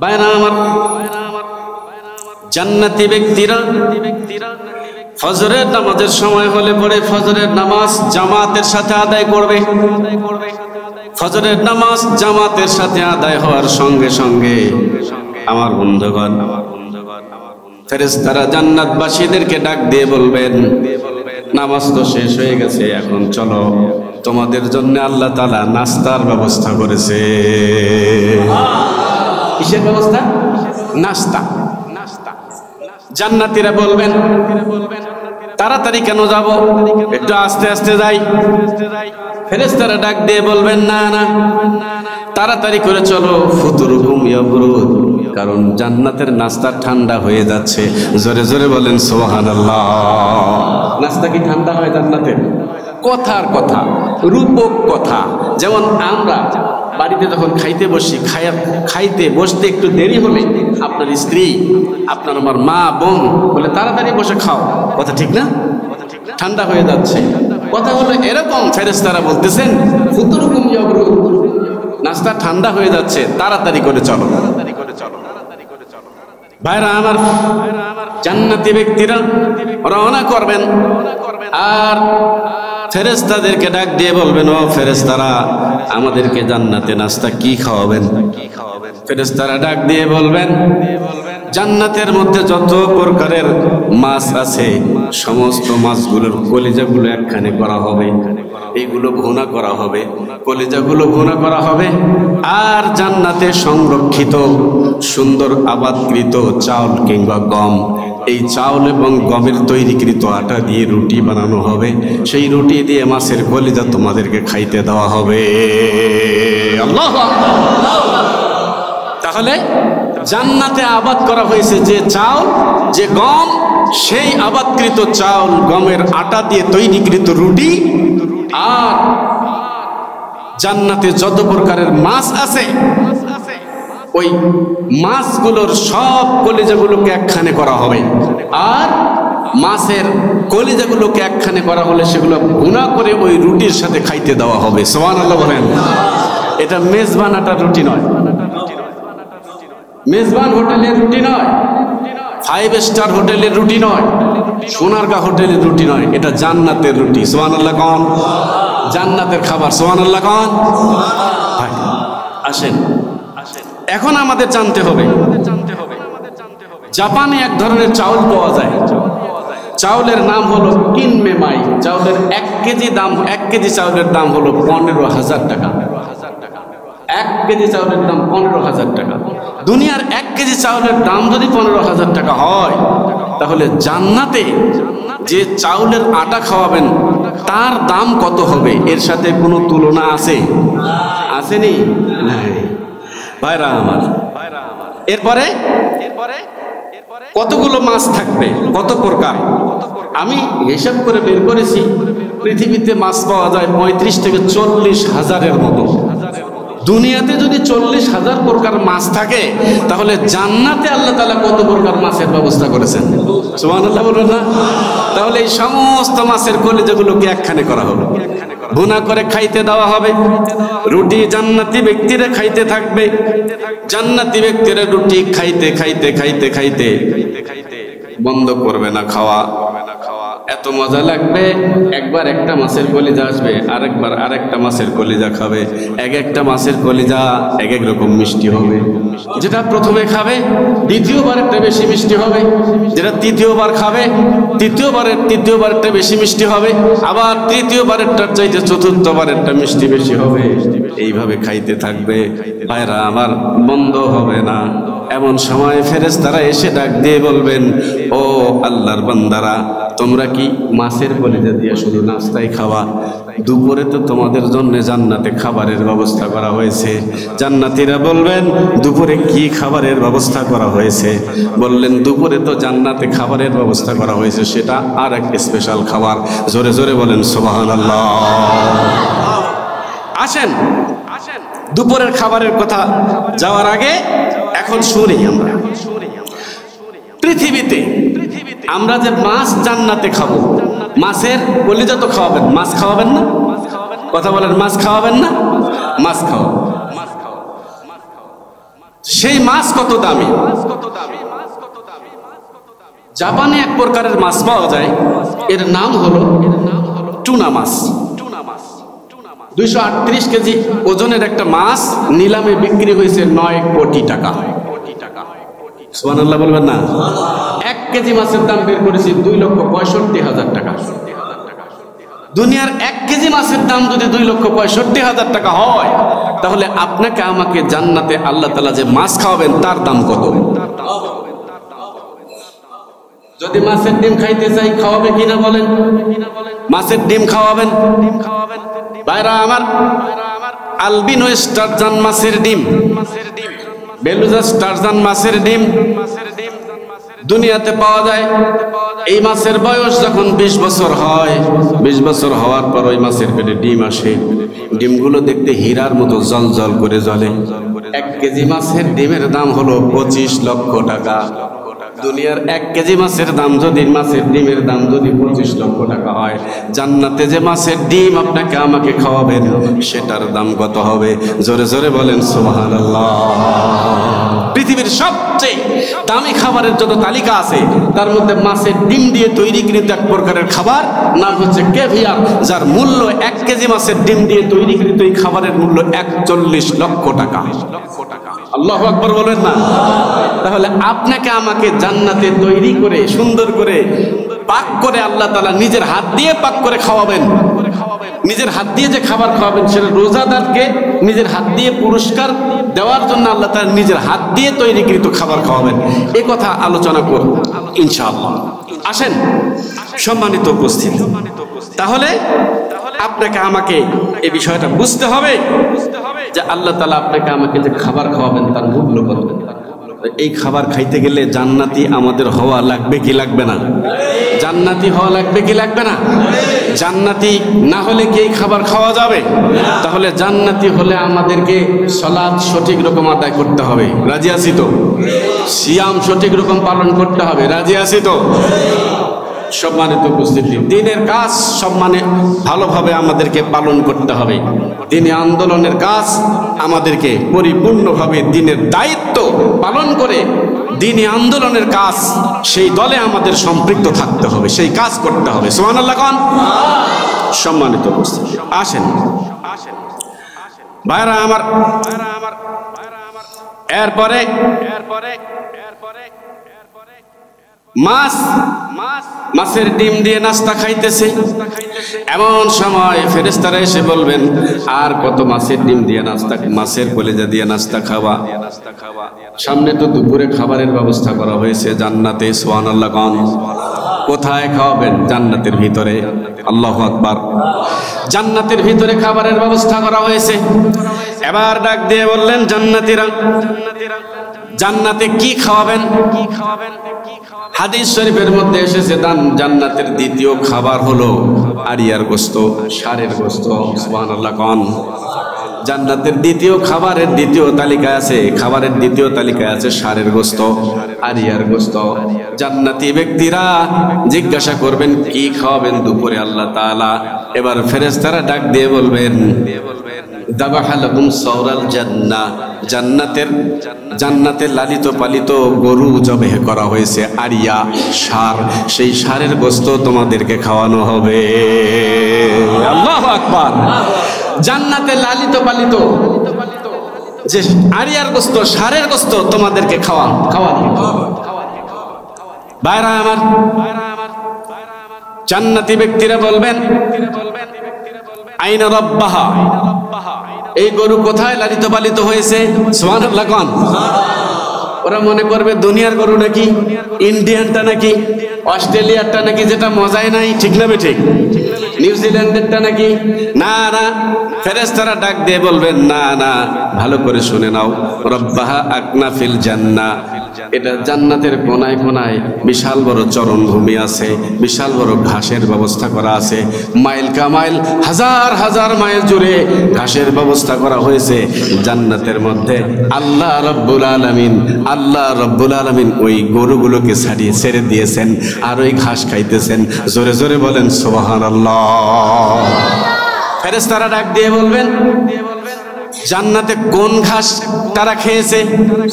ভাইরা আমার, জান্নাতি ব্যক্তিরা ফজরের নামাজের সময় হলে পরে ফজরের নামাজ জামাতের সাথে আদায় করবে। ফজরের নামাজ জামাতের সাথে আদায় হওয়ার সঙ্গে সঙ্গে আমার বন্ধুগণ, ফেরেশতারা জান্নাতবাসীদেরকে ডাক দিয়ে বলবেন, নামাজ তো শেষ হয়ে গেছে, এখন চলো, তোমাদের জন্য আল্লাহ তাআলা নাস্তার ব্যবস্থা করেছে। কিসের ব্যবস্থা? নাস্তা। জান্নাতীরা বলবেন, তাড়াতাড়ি কেন যাব, একটু আস্তে আস্তে যাই। ফেরেশতারা ডাক দিয়ে বলবেন, না না, তাড়াতাড়ি করে চলো, ফুতুরুকুম ইয়াবরুদ, কারণ জান্নাতের নাস্তা ঠান্ডা হয়ে যাচ্ছে। জোরে জোরে বলেন সুবহানাল্লাহ। নাস্তা কি ঠান্ডা হয় জান্নাতের? কথার কথা, রূপক কথা। যেমন আমরা বাড়িতে যখন খাইতে বসি, খাইতে বসতে একটু দেরি হলে আপনার স্ত্রী, আপনার আমার মা বোন বলে তাড়াতাড়ি বসে খাও, কথা ঠিক না? ঠান্ডা হয়ে যাচ্ছে। কথা হলো এরকম, ফেরেশতারা বলতেছেন ফুতুরুকুম ইয়াবরুদ, নাস্তা ঠান্ডা হয়ে যাচ্ছে, তাড়াতাড়ি করে চলো। ভাইরা আমার, জান্নাতি ব্যক্তিরা রওনা করবেন আর ফেরেশতাদেরকে ডাক দিয়ে বলবেন, ও ফেরেশতারা, আমাদেরকে জান্নাতে নাস্তা কি খাওয়াবেন? ফেরেশতারা ডাক দিয়ে বলবেন, জান্নাতের মধ্যে যত প্রকারের মাছ আছে সমস্ত মাছগুলোর কলিজাগুলো একখানে করা হবে, এইগুলো ভুনা করা হবে, কলিজাগুলো ভুনা করা হবে। আর জান্নাতে সংরক্ষিত সুন্দর আবাদকৃত চাউল কিংবা গম, এই চাউল এবং গমের তৈরিকৃত আটা দিয়ে রুটি বানানো হবে, সেই রুটি দিয়ে মাছের কলিজা তোমাদেরকে খাইতে দেওয়া হবে। আল্লাহু আকবার। তাহলে জান্নাতে আবাদ করা হয়েছে যে চাউল, যে গম, সেই আবাদকৃত চাউল, গমের আটা দিয়ে তৈরিকৃত রুটি, আর জান্নাতে যত প্রকারের মাছ আছে ওই মাছগুলোর সব কলিজাগুলোকে একখানে করা হবে। আর মাছের কলিজাগুলোকে একখানে করা হলে সেগুলো ভুনা করে ওই রুটির সাথে খাইতে দেওয়া হবে। সুবহানাল্লাহ বলেন। এটা মেজবান আটার রুটি নয়, মেজবান হোটেলের রুটি নয়, 5 স্টার হোটেলের রুটি নয়, সোনারগাঁ হোটেলের রুটি নয়, এটা জান্নাতের রুটি। সুবহানাল্লাহ কোন? জান্নাতের খাবার। সুবহানাল্লাহ কোন? আসেন, এখন আমাদের জানতে হবে, জাপানে এক ধরনের চাউল পাওয়া যায়, চাউলের নাম হলো কিনমেমাই। চাউলের 1 কেজি দাম, 1 কেজি চাউলের দাম হলো 15,000 টাকা। 1 কেজি চাউলের দাম 15,000 টাকা। দুনিয়ার 1 কেজি চাউলের দাম যদি 15,000 টাকা হয়, তাহলে জান্নাতে যে চাউলের আটা খাওয়াবেন তার দাম কত হবে? এর সাথে কোনো তুলনা আছে? আসেনি? নাই। ভাইরা আমার, এরপরে কতগুলো মাছ থাকবে, কত প্রকার? আমি হিসাব করে বের করেছি, পৃথিবীতে মাছ পাওয়া যায় 35 থেকে 40 হাজারের মতো। দুনিয়াতে যদি 40,000 প্রকার মাছ থাকে, তাহলে জান্নাতে আল্লাহ তাআলা কত প্রকার মাছের ব্যবস্থা করেছেন? সুবহানাল্লাহ বলবেন না? তাহলে এই সমস্ত মাছের কলিজাগুলোকে একখানে করা হবে, ভুনা করে খাইতে দেওয়া হবে। রুটি জান্নাতি ব্যক্তিরা খাইতে থাকবে, জান্নাতি ব্যক্তিরা রুটি খাইতে খাইতে খাইতে খাইতে বন্ধ করবে না খাওয়া। এত মজা লাগবে, একবার একটা মাছের কলিজা আসবে, আরেকবার আরেকটা মাছের কলিজা খাবে। এক একটা মাছের কলিজা এক এক রকম মিষ্টি হবে। যেটা প্রথমে খাবে দ্বিতীয়বারেরটা বেশি মিষ্টি হবে, যেটা তৃতীয়বার খাবে তৃতীয়বারেরটা বেশি মিষ্টি হবে, আবার তৃতীয়বারেরটার চাইতে চতুর্থবারেরটা মিষ্টি বেশি হবে। এইভাবে খাইতে থাকবে। ভাইরা আমার, বন্ধ হবে না। এমন সময় ফেরেশতারা এসে ডাক দিয়ে বলবেন, ও আল্লাহর বান্দারা, তোমরা কি মাছের কলিজা দিয়ে শুধু নাস্তাই খাওয়া? দুপুরে তো তোমাদের জন্য জান্নাতে খাবারের ব্যবস্থা করা হয়েছে। জান্নাতীরা বলবেন, দুপুরে কি খাবারের ব্যবস্থা করা হয়েছে? বললেন, দুপুরে তো জান্নাতে খাবারের ব্যবস্থা করা হয়েছে, সেটা আর এক স্পেশাল খাবার। জোরে জোরে বলেন সুবহানাল্লাহ। আসেন, দুপুরের খাবারের কথা যাওয়ার আগে এখন শুনি, আমরা পৃথিবীতে আমরা যে মাছ জান্নাতে খাবো, মাছের কলিজা তো খাওয়াবেন, মাছ খাওয়াবেন না? কথা বলেন, মাছ খাওয়াবেন না? মাছ খাওয়াবেন। সেই মাছ কত দামি। জাপানে এক প্রকারের মাছ পাওয়া যায়, এর নাম হলো টুনা মাছ। 238 কেজি ওজনের একটা মাছ নিলামে বিক্রি হয়েছে 9 কোটি টাকা। সুবহানাল্লাহ বলবেন না? 1 কেজি মাছের দাম বের করেছি 2,65,000 টাকা। দুনিয়ার 1 কেজি মাছের দাম যদি 2,65,000 টাকা হয়, তাহলে আপনাকে আমাকে জান্নাতে আল্লাহ তাআলা যে মাছ খাওয়াবেন তার দাম কত? যদি মাছের ডিম খাইতে চাই, খাওয়াবে কিনা বলেন? মাছের ডিম খাওয়াবেন? ভাইরা আমার, আলবিনো স্টারজান মাছের ডিম, বেলুজা স্টারজান মাছের ডিম দুনিয়াতে পাওয়া যায়। এই মাছের বয়স যখন 20 বছর হয়, 20 বছর হওয়ার পর ওই মাছের পেটে ডিম আসে। ডিমগুলো দেখতে হীরার মতো জলজল করে জ্বলে। 1 কেজি মাছের ডিমের দাম হলো 25 লক্ষ টাকা। দুনিয়ার 1 কেজি মাছের দাম যদি, মাছের ডিমের দাম যদি 25 লক্ষ টাকা হয়, জান্নাতে যে মাছের ডিম আপনাকে আমাকে খাওয়াবেন সেটার দাম কত হবে? জোরে জোরে বলেন সুবহানাল্লাহ। পৃথিবীর সবচেয়ে দামি খাবারের যত তালিকা আছে তার মধ্যে মাছের ডিম দিয়ে তৈরিকৃত এক প্রকারের খাবার নাম হচ্ছে ক্যাভিয়ার, যার মূল্য 1 কেজি মাছের ডিম দিয়ে তৈরিকৃত এই খাবারের মূল্য 41 লক্ষ টাকা। আল্লাহু আকবার বলেন না? তাহলে আপনাকে আমাকে জান্নাতে তৈরি করে সুন্দর করে পাক করে আল্লাহ তাআলা নিজের হাত দিয়ে পাক করে খাওয়াবেন। নিজের হাত দিয়ে যে খাবার খাওয়াবেন সেটা রোজাদারকে নিজের হাত দিয়ে পুরস্কার দেওয়ার জন্য আল্লাহ তাআলা নিজের হাত দিয়ে তৈরিকৃত খাবার খাওয়াবেন। এই কথা আলোচনা করব ইনশাআল্লাহ। আসেন সম্মানিত উপস্থিতি, তাহলে আপনাকে আমাকে এই বিষয়টা বুঝতে হবে যে আল্লাহ তাআলা আপনাকে আমাকে যে খাবার খাওয়াবেন তার মূল্য কত। এই খাবার খাইতে গেলে জান্নাতি আমাদের হওয়া লাগবে কি লাগবে না? জান্নাতি হওয়া লাগবে কি লাগবে না? জান্নাতি না হলে কি এই খাবার খাওয়া যাবে? তাহলে জান্নাতি হলে আমাদেরকে সালাত সঠিক রকম আদায় করতে হবে, রাজি আছি তো? সিয়াম সঠিক রকম পালন করতে হবে, রাজি আছি তো? সম্মানিত উপস্থিতি, দ্বীনের কাজ সম্মানে ভালোভাবে আমাদেরকে পালন করতে হবে। দ্বীনি আন্দোলনের কাজ আমাদেরকে পরিপূর্ণভাবে দ্বীনের দায়িত্ব পালন করে দ্বীনি আন্দোলনের কাজ, সেই দলে আমাদের সম্পৃক্ত থাকতে হবে, সেই কাজ করতে হবে। সুবহানাল্লাহ কোন? সম্মানিত উপস্থিতি, আসেন ভাইরা আমার, এরপরে মাছের ডিম দিয়ে নাস্তা খাইতেছে। এমন সময় ফেরেশতারা এসে বলবেন, আর কত মাছের ডিম দিয়ে নাস্তা, মাছের কলিজা দিয়ে নাস্তা খাওয়া। সামনে তো দুপুরে খাবারের ব্যবস্থা করা হয়েছে জান্নাতে। সুবহানাল্লাহ কোন? কোথায় খাওয়াবেন? জান্নাতের ভিতরে। আল্লাহু আকবার। জান্নাতের ভিতরে খাবারের ব্যবস্থা করা হয়েছে। এবার ডাক দিয়ে বললেন, জান্নাতীরা, জান্নাতে কি খাওয়াবেন? হাদিস শরীফের মধ্যে এসেছে জান্নাতের দ্বিতীয় খাবার হলো আরিয়ার গোশত, ষাঁড়ের গোশত। সুবহানাল্লাহ কোন? জান্নাতের দ্বিতীয় খাবারের দ্বিতীয় তালিকায় আছে, খাবারের দ্বিতীয় তালিকায় আছে ষাঁড়ের গোশত, আরিয়ার গোশত। জান্নাতি ব্যক্তিরা জিজ্ঞাসা করবেন কি খাওয়াবেন দুপুরে আল্লাহ তাআলা। এবার ফেরেশতারা ডাক দিয়ে বলবেন, দাবাহা লাকুম সাওরাল জান্নাহ, জান্নাতের লালিত পালিত গরু জবেহ করা হয়েছে, আরিয়া ষাঁড়, সেই ষাঁড়ের গোশত তোমাদেরকে খাওয়ানো হবে। আল্লাহু আকবার। জান্নাতে লালিত পালিত যে আরিয়ার গোশত, ষাঁড়ের গোশত তোমাদেরকে খাওয়ানো। ভাইরা আমার, জান্নাতি ব্যক্তিরা বলবেন, আইনা রাব্বাহা, এই গরু কোথায় লালিত পালিত হয়েছে? সুবহানাল্লাহ কোন? ওরা মনে করবে দুনিয়ার গরু নাকি, ইন্ডিয়ানটা নাকি, অস্ট্রেলিয়ারটা নাকি, যেটা মজাই নাই, ঠিক না বেঠিক? নিউজিল্যান্ডেরটা নাকি? না না, ফেরেশতারা ডাক দিয়ে বলবেন, না না, ভালো করে শুনে নাও, রাব্বাহা আকনাফিল জান্নাহ, এটা জান্নাতের কোনায় কোনায় বিশাল বড় চরণভূমি আছে, বিশাল বড় ঘাসের ব্যবস্থা করা আছে, মাইল কামাইল, হাজার হাজার মাইল জুড়ে ঘাসের ব্যবস্থা করা হয়েছে জান্নাতের মধ্যে। আল্লাহ রব্বুল আলামিন ওই গরুগুলোকে ছেড়ে দিয়েছেন আর ওই ঘাস খাইতেছেন। জোরে জোরে বলেন সুবহানাল্লাহ। ফেরেশতারা ডাক দিয়ে বলবেন, জান্নাতে কোন ঘাস তারা খেয়েছে?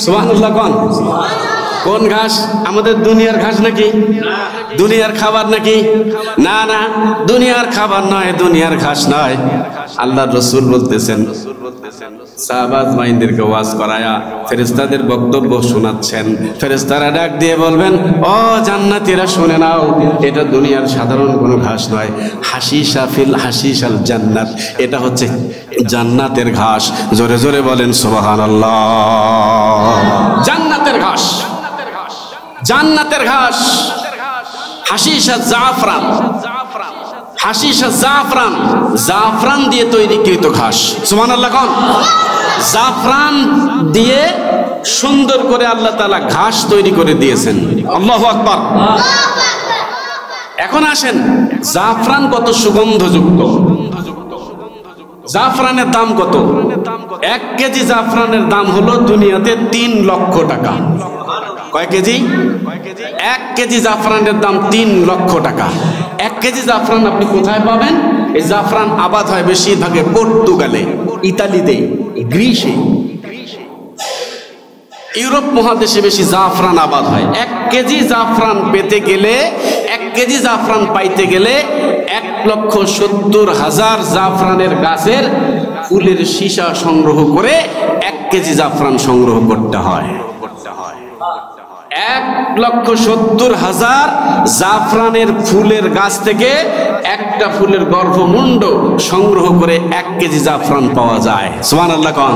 সুবহানাল্লাহ কোন? কোন ঘাস? আমাদের দুনিয়ার ঘাস নাকি? দুনিয়ার খাবার নাকি? না না, দুনিয়ার খাবার নয়, দুনিয়ার ঘাস নয়। আল্লাহর রাসূল বলতেছেন, সাহাবা আজমাইনদেরকে ওয়াজ করায়া ফেরেশতাদের বক্তব্য শোনাচ্ছেন। ফেরেশতারা ডাক দিয়ে বলবেন, ও জান্নাতীরা শুনে নাও, এটা দুনিয়ার সাধারণ কোনো ঘাস নয়। হাসিসা ফিল হাসিসাল জান্নাত, এটা হচ্ছে জান্নাতের ঘাস। জোরে জোরে বলেন সুবহানাল্লাহ। জান্নাতের ঘাস, জান্নাতের ঘাস। হাসিসা জাফরান, হাসিসা জাফরান, জাফরান দিয়ে তৈরিকৃত ঘাস। সুবহানাল্লাহ কোন? জাফরান দিয়ে সুন্দর করে আল্লাহ তাআলা ঘাস তৈরি করে দিয়েছেন। আল্লাহু আকবার। এখন আসেন, জাফরান কত সুগন্ধযুক্ত। জাফরানের দাম কত? 1 কেজি জাফরানের দাম হলো দুনিয়াতে 3 লক্ষ টাকা। কয় কেজি? 1 কেজি জাফরানের দাম 3 লক্ষ টাকা। 1 কেজি জাফরান আপনি কোথায় পাবেন? এই জাফরান আবাদ হয় বেশিরভাগে পর্তুগালে, ইতালিতে, গ্রিসে, ইউরোপ মহাদেশে বেশি জাফরান আবাদ হয়। 1 কেজি জাফরান পেতে গেলে, 1 কেজি জাফরান পাইতে গেলে 1,70,000 জাফরানের গাছের ফুলের সীসা সংগ্রহ করে 1 কেজি জাফরান সংগ্রহ করতে হয়। 1,70,000 জাফরানের ফুলের গাছ থেকে একটা ফুলের গর্ভমুণ্ড সংগ্রহ করে 1 কেজি জাফরান পাওয়া যায়। সুবহানাল্লাহ কোন?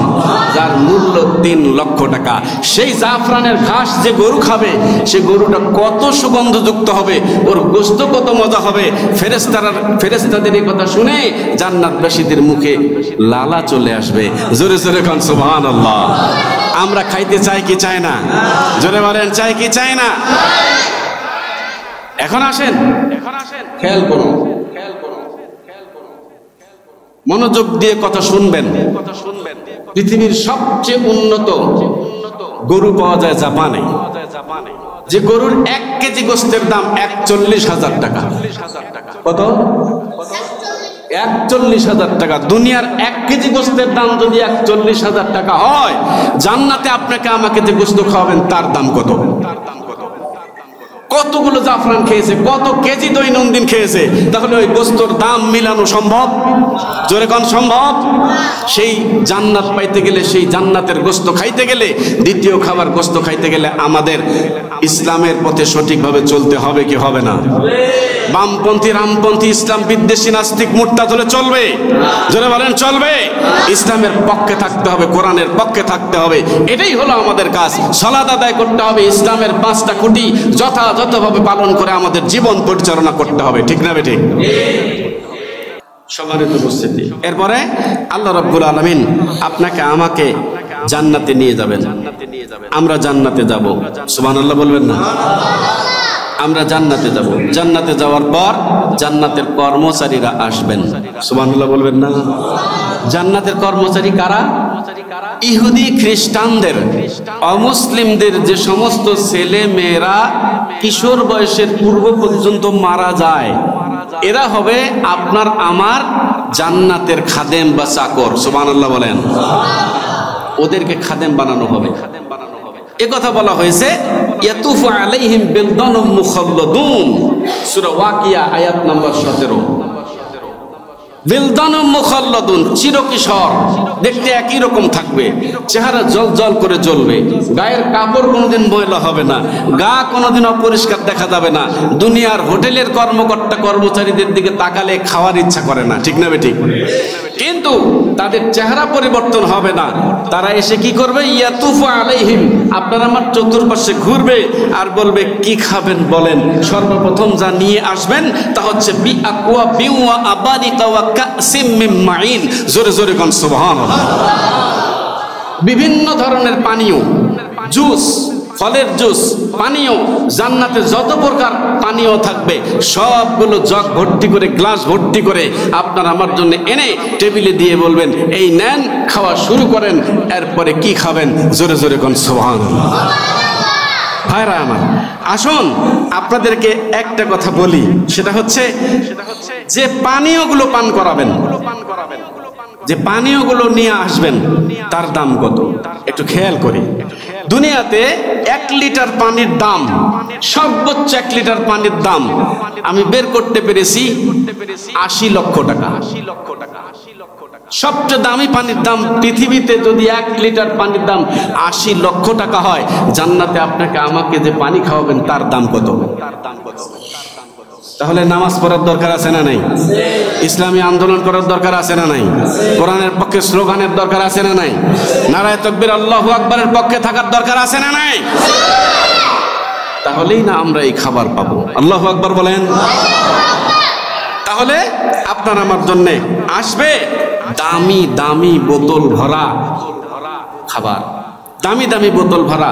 যার মূল্য 3 লক্ষ টাকা। সেই জাফরানের ঘাস যে গরু খাবে, সে গরুটা কত সুগন্ধযুক্ত হবে, ওর গোশত কত মজা হবে। ফেরেশতাদের এই কথা শুনে জান্নাতবাসীদের মুখে লালা চলে আসবে। জোরে জোরে কোন সুবহানাল্লাহ। আমরা খাইতে চাই কি চাই না? জোরে বলেন, চাই কি চাই না? এখন আসেন, খেয়াল করুন, মনোযোগ দিয়ে কথা শুনবেন। পৃথিবীর সবচেয়ে উন্নত গরু পাওয়া যায় জাপানে। যে গরুর 1 কেজি গোশতের দাম 41,000 টাকা। কত? 41,000 টাকা। দুনিয়ার 1 কেজি গোশতের দাম যদি 41,000 টাকা হয়, জান্নাতে আপনাকে আমাকে যে গোশত খাওয়াবেন তার দাম কত? কতগুলো জাফরান খেয়েছে, কত কেজি দৈনন্দিন খেয়েছে, তাহলে ওই গোশতর দাম মিলানো সম্ভব? জোরে কোন সম্ভব? সেই জান্নাত পাইতে গেলে, সেই জান্নাতের গোশত খাইতে গেলে, দ্বিতীয় খাবার গোশত খাইতে গেলে আমাদের ইসলামের পথে সঠিকভাবে চলতে হবে কি হবে না? বামপন্থী, রামপন্থী, ইসলাম বিদ্বেষী, নাস্তিক, মুরতাদ হলে চলবে? জোরে বলেন, চলবে? ইসলামের পক্ষে থাকতে হবে, কোরআনের পক্ষে থাকতে হবে। এটাই হলো আমাদের কাজ। সালাত আদায় করতে হবে, ইসলামের 5টা খুঁটি যথাযথভাবে পালন করে আমাদের জীবন পরিচালনা করতে হবে। ঠিক না বেঠিক? সম্মানিত উপস্থিতি, এরপরে আল্লাহ রাব্বুল আলামিন আপনাকে আমাকে জান্নাতে নিয়ে যাবেন। আমরা জান্নাতে যাব। সুবহানাল্লাহ বলবেন না? আমরা জান্নাতে যাব। জান্নাতে যাওয়ার পর জান্নাতের কর্মচারীরা আসবেন। সুবহানাল্লাহ বলবেন না? জান্নাতের কর্মচারী কারা? ইহুদি খ্রিস্টানদের, অমুসলিমদের যে সমস্ত ছেলে মেয়েরা কিশোর বয়সের পূর্ব পর্যন্ত মারা যায়, এরা হবে আপনার আমার জান্নাতের খাদেম বা চাকর। সুবহানাল্লাহ বলেন। ওদেরকে খাদেম বানানো হবে। এ কথা বলা হয়েছে, ইয়াতুফু আলাইহিম বিলদানুম মুখাল্লাদুন, সূরা ওয়াকিয়া আয়াত নাম্বার 17। বিলদানুম মুখাল্লাদুন, চিরকিশোর, দেখতে একই রকম থাকবে, চেহারা জল করে জ্বলবে, গায়ের কাপড় কোনোদিন ময়লা হবে না, গা কোনোদিন অপরিষ্কার দেখা যাবে না। দুনিয়ার হোটেলের কর্মকর্তা কর্মচারীদের দিকে তাকালে খাওয়ার ইচ্ছা করে না। ঠিক না বেঠিক? কিন্তু তাদের চেহারা পরিবর্তন হবে না। তারা এসে কি করবে? ইয়াতুফু আলাইহিম, আপনার আমার চতুর্পাশে ঘুরবে আর বলবে, কি খাবেন বলেন? সর্বপ্রথম যা নিয়ে আসবেন তা হচ্ছে বিআকওয়া বিওয়া আবারিকা ওয়া কাসিম মিন মাইন। জোরে জোরে কোন সুবহানাল্লাহ। বিভিন্ন ধরনের পানীয়, জুস, ফলের জুস, পানীয়, জান্নাতে যত প্রকার পানীয় থাকবে সবগুলো জগ ভর্তি করে, গ্লাস ভর্তি করে আপনার আমার জন্য এনে টেবিলে দিয়ে বলবেন, এই নেন, খাওয়া শুরু করেন। এরপরে কি খাবেন? জোরে জোরে কোন সুবহানাল্লাহ। ভাইরা আমার, আসুন আপনাদেরকে একটা কথা বলি, সেটা হচ্ছে যে পানীয়গুলো পান করাবেন, যে পানীয়গুলো নিয়ে আসবেন তার দাম কত একটু খেয়াল করি। দুনিয়াতে 1 লিটার পানির দাম, সর্বোচ্চ 1 লিটার পানির দাম আমি বের করতে পেরেছি 80 লক্ষ টাকা। সবচেয়ে দামি পানির দাম পৃথিবীতে যদি 1 লিটার পানির দাম 80 লক্ষ টাকা হয়, জান্নাতে আপনাকে আমাকে যে পানি খাওয়াবেন তার দাম কত? তাহলে নামাজ পড়ার দরকার আছে না নাই? ইসলামী আন্দোলন করার দরকার আছে না নাই? কোরআনের পক্ষে স্লোগানের দরকার আছে না নাই? নারায়ে তাকবীর আল্লাহু আকবারের পক্ষে থাকার দরকার আছে না নাই? তাহলেই না আমরা এই খাবার পাবো। আল্লাহু আকবার বলেন। তাহলে আপনার আমার জন্য আসবে দামি দামি বোতল ভরা খাবার, দামি দামি বোতল ভরা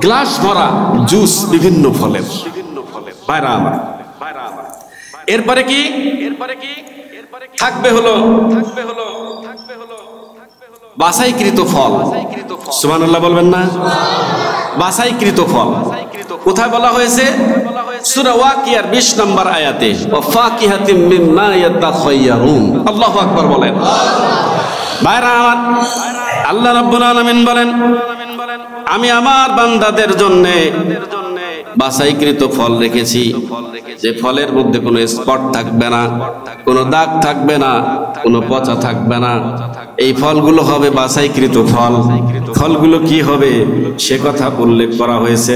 গ্লাস ভরা জুস বিভিন্ন ফলের। বাইরা আমার, এরপরে কি থাকবে? হলো বাছাইকৃত ফল। সুবহানাল্লাহ বলবেন না? বাছাইকৃত ফল কোথায় বলা হয়েছে? সূরা ওয়াকিয়ার 20 নম্বর আয়াতে, ওয়া ফাকিহাতিম মিম্মা ইয়াতাখায়্যারুন। আল্লাহু আকবার বলেন। ভাইরা আমার, আল্লাহ রাব্বুল আলামিন বলেন, আমি আমার বান্দাদের জন্য বাছাইকৃত ফল রেখেছি, যে ফলের মধ্যে কোনো স্পট থাকবে না, কোনো দাগ থাকবে না, কোনো পচা থাকবে না। এই ফলগুলো হবে বাছাইকৃত ফল। ফলগুলো কি হবে সে কথা উল্লেখ করা হয়েছে।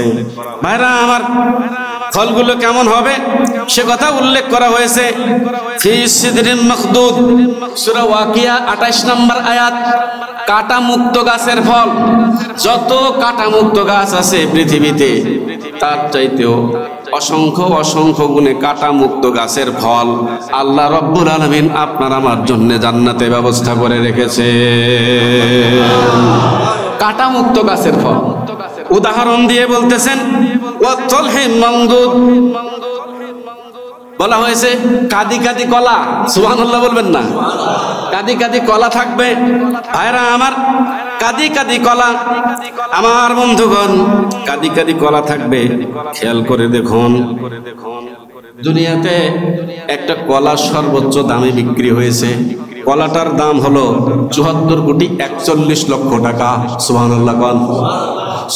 ভাইরা আমার, ফলগুলো কেমন হবে সে কথা উল্লেখ করা হয়েছে। ফি সিদরিন মাখদুদ, সূরা ওয়াকিয়া 28 নম্বর আয়াত। কাটা মুক্ত গাছের ফল, যত কাটা মুক্ত গাছ আছে পৃথিবীতে তার চাইতেও অসংখ্য অসংখ্য গুণে কাটা মুক্ত গাছের ফল আল্লাহ রব্বুল আলামিন আপনার আমার জন্য জান্নাতে ব্যবস্থা করে রেখেছে। কাটা মুক্ত গাছের ফল উদাহরণ দিয়ে বলতেছেন, ওয়াতলহিন মামদুদ বলা হয়েছে। কাদি কাদি কলা, সুবহানাল্লাহ বলবেন না? কাদি কাদি কলা থাকবে। ভাইরা আমার, কাদি কাদি কলা, আমার বন্ধুগণ, কাদি কাদি কলা থাকবে। খেয়াল করে দেখুন, দুনিয়াতে একটা কলা সর্বোচ্চ দামে বিক্রি হয়েছে। কলাটার দাম হলো 74 কোটি 41 লক্ষ টাকা। সুবহানাল্লাহ কোন?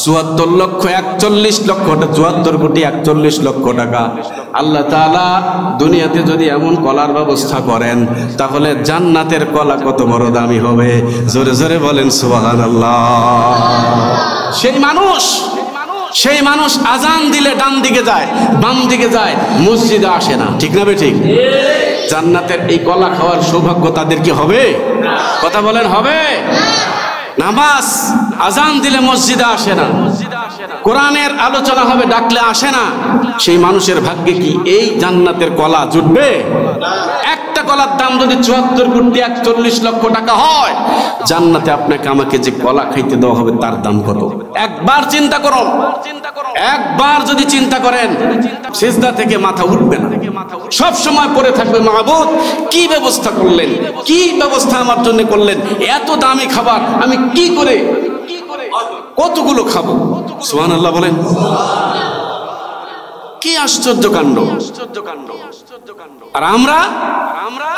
74 লক্ষ 41 লক্ষ, 74 কোটি 41 লক্ষ টাকা। আল্লাহ তাআলা দুনিয়াতে যদি এমন কলার ব্যবস্থা করেন, তাহলে জান্নাতের কলা কত বড় দামি হবে। জোরে জোরে বলেন সুবহানাল্লাহ। সেই মানুষ আজান দিলে ডান দিকে যায়, বাম দিকে যায়, মসজিদে আসে না। ঠিক না ঠিক? জান্নাতের এই কলা খাওয়ার সৌভাগ্য তাদের কি হবে? কথা বলেন, হবে? নামাজ আজান দিলে মসজিদে আসে না, কোরআনের আলোচনা হবে ডাকলে আসে না। সেই মানুষের ভাগ্যে কি এই জান্নাতের কলা জুটবে? একটা কলার দাম যদি 74 কোটি 41 লক্ষ টাকা হয়, জান্নাতে আপনাকে আমাকে যে কলা খাইতে দেওয়া হবে তার দাম কত? একবার চিন্তা করুন। একবার যদি চিন্তা করেন, সিজদা থেকে মাথা উঠবে না, সব সময় পড়ে থাকবে, মাহবুব কি ব্যবস্থা করলেন, কি ব্যবস্থা আমার জন্য করলেন, এত দামি খাবার আমি কি করে কতগুলো খাবো? সুবহানাল্লাহ বলেন। কি আশ্চর্য কাণ্ড! আর আমরা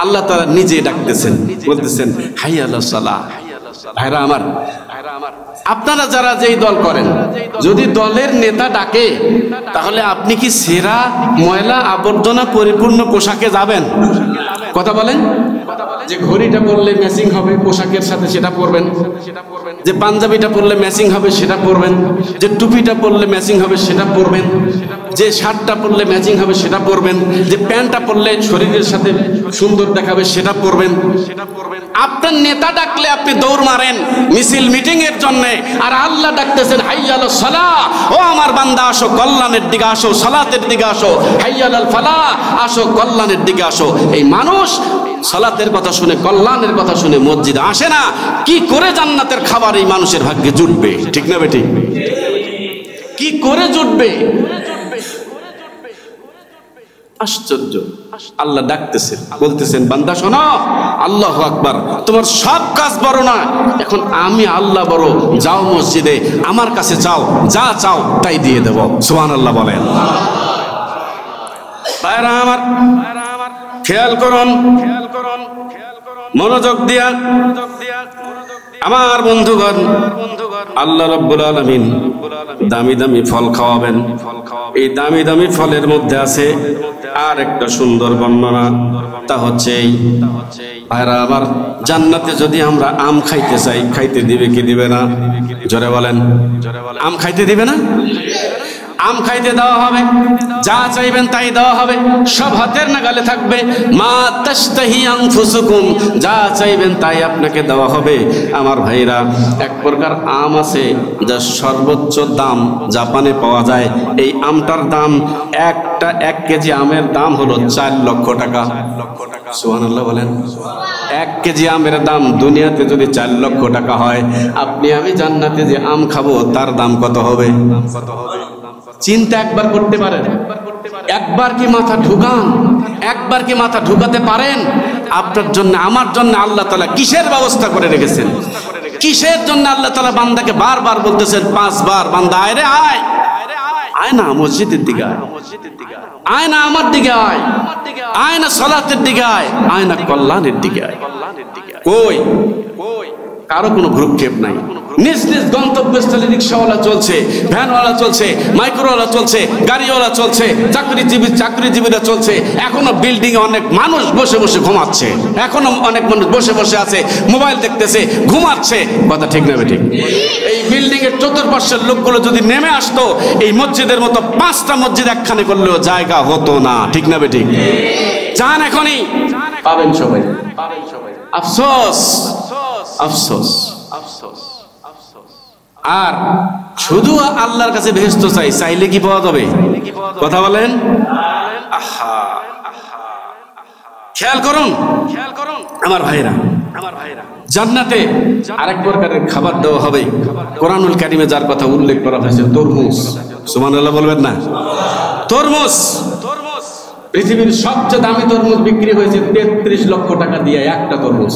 আল্লাহ তাআলা নিজে ডাকতেছেন, বলতেছেন হাইয়া আলাস সালাহ। ভাইরা আমার, আপনারা যারা যেই দল করেন, যদি দলের নেতা ডাকে, তাহলে আপনি কি সেরা ময়লা আবর্জনা পরিপূর্ণ পোশাকে যাবেন? কথা বলেন। যে ঘড়িটা পরলে ম্যাচিং হবে পোশাকের সাথে সেটা পরবেন, যে পাঞ্জাবিটা পরলে ম্যাচিং হবে সেটা পরবেন, যে টুপিটা পরলে ম্যাচিং হবে সেটা পরবেন, যে শার্টটা পরলে ম্যাচিং হবে সেটা পরবেন, যে প্যান্টটা পরলে শরীরের সাথে সুন্দর দেখাবে সেটা পরবেন। আপনার নেতা ডাকলে আপনি দৌড় মারেন মিছিল মিটিং এর জন্য, আর আল্লাহ ডাকতেছেন হাইয়া আলাস সালাহ, ও আমার বান্দা আসো কল্যাণের দিকে আসো, সালাতের দিকে আসো, হাইয়া আলাল ফালাহ, আসো কল্যাণের দিকে আসো। এই মানুষ সালাতের কথা শুনে, কল্যাণের কথা শুনে মসজিদে আসে না। কি করে জান্নাতের খাবার এই মানুষের ভাগ্যে জুটবে? ঠিক না বেটি? কি করে জুটবে? আশ্চর্য। আল্লাহ ডাকতেছেন, বলতেছেন বান্দা শোনো, আল্লাহু আকবার, তোমার সব কাজ বড় না, এখন আমি আল্লাহ বড়। যাও মসজিদে, আমার কাছে চাও, যা চাও তাই দিয়ে দেব। সুবহানাল্লাহ বলেন। ভাইরা আমার, খেয়াল করুন, মনোযোগ দিয়া আমার বন্ধুগণ, আল্লাহ রাব্বুল আলামিন দামি দামি ফল খাওয়াবেন। এই দামি দামি ফলের মধ্যে আছে আর একটা সুন্দর বর্ণনা, তা হচ্ছে এই ভাইরা আমার, জান্নাতে যদি আমরা আম খাইতে চাই, খাইতে দিবে কি দিবে না? জোরে বলেন, আম খাইতে দিবে না? আম খাইতে দেওয়া হবে, যা চাইবেন তাই দেওয়া হবে, সব হাতের নাগালে থাকবে। মা তাশতাহি আনফুসুকুম, যা চাইবেন তাই আপনাকে দেওয়া হবে। আমার ভাইরা, এক প্রকার আম আছে যার সর্বোচ্চ দাম জাপানে পাওয়া যায়। এই আমটার দাম, 1 কেজি আমের দাম হলো 4 লক্ষ টাকা। সুবহানাল্লাহ বলেন। 1 কেজি আমের দাম দুনিয়াতে যদি 4 লক্ষ টাকা হয়, আপনি আমি জান্নাতে যে আম খাবো তার দাম কত হবে? চিন্তা একবার করতে পারেন? একবার কি মাথা ঢুকান? একবার কি মাথা ঢুকাতে পারেন? আপনার জন্য, আমার জন্য আল্লাহ তাআলা কিসের ব্যবস্থা করে রেখেছেন? কিসের জন্য আল্লাহ তাআলা বান্দাকে বারবার বলতেছেন, 5 বার, বান্দা আয় রে আয়, আয় না মসজিদের দিকে আয়, আয় না আমার দিকে আয়, আয় না সালাতের দিকে আয়, আয় না কল্যাণের দিকে আয়। কই কারো কোনো ভ্রুক্ষেপ নাই। নিজ নিজ গন্তব্যস্থলে রিক্সাওয়ালা চলছে, ভ্যানওয়ালা চলছে, মাইক্রোওয়ালা চলছে, গাড়িওয়ালা চলছে, চাকরিজীবীরা চলছে। এখনো বিল্ডিং এ অনেক মানুষ বসে বসে ঘুমাচ্ছে, এখনো অনেক মানুষ বসে বসে আছে, মোবাইল দেখতেছে, ঘুমাচ্ছে। কথা ঠিক না ঠিক? এই বিল্ডিং এর চতুর্পাশের লোকগুলো যদি নেমে আসতো, এই মসজিদের মতো 5টা মসজিদ একখানে করলেও জায়গা হতো না। ঠিক না ঠিক? যান এখনই, পাবেন সবাই। আফসোস, আফসোস, আফসোস। আর শুধু আল্লাহর কাছে বেহেশত চাই, চাইলে কি পাওয়া যাবে? কথা বলেন। আহা, খেয়াল করুন আমার ভাইরা, জান্নাতে আরেক প্রকারের খাবার দেওয়া হবে। কোরআনুল কারীমে যার কথা উল্লেখ করা হয়েছে, তরমুজ। সুবহানাল্লাহ বলবেন না? তরমুজ, পৃথিবীর সবচেয়ে দামি তরমুজ বিক্রি হয়েছে 33 লক্ষ টাকা দিয়ে একটা তরমুজ।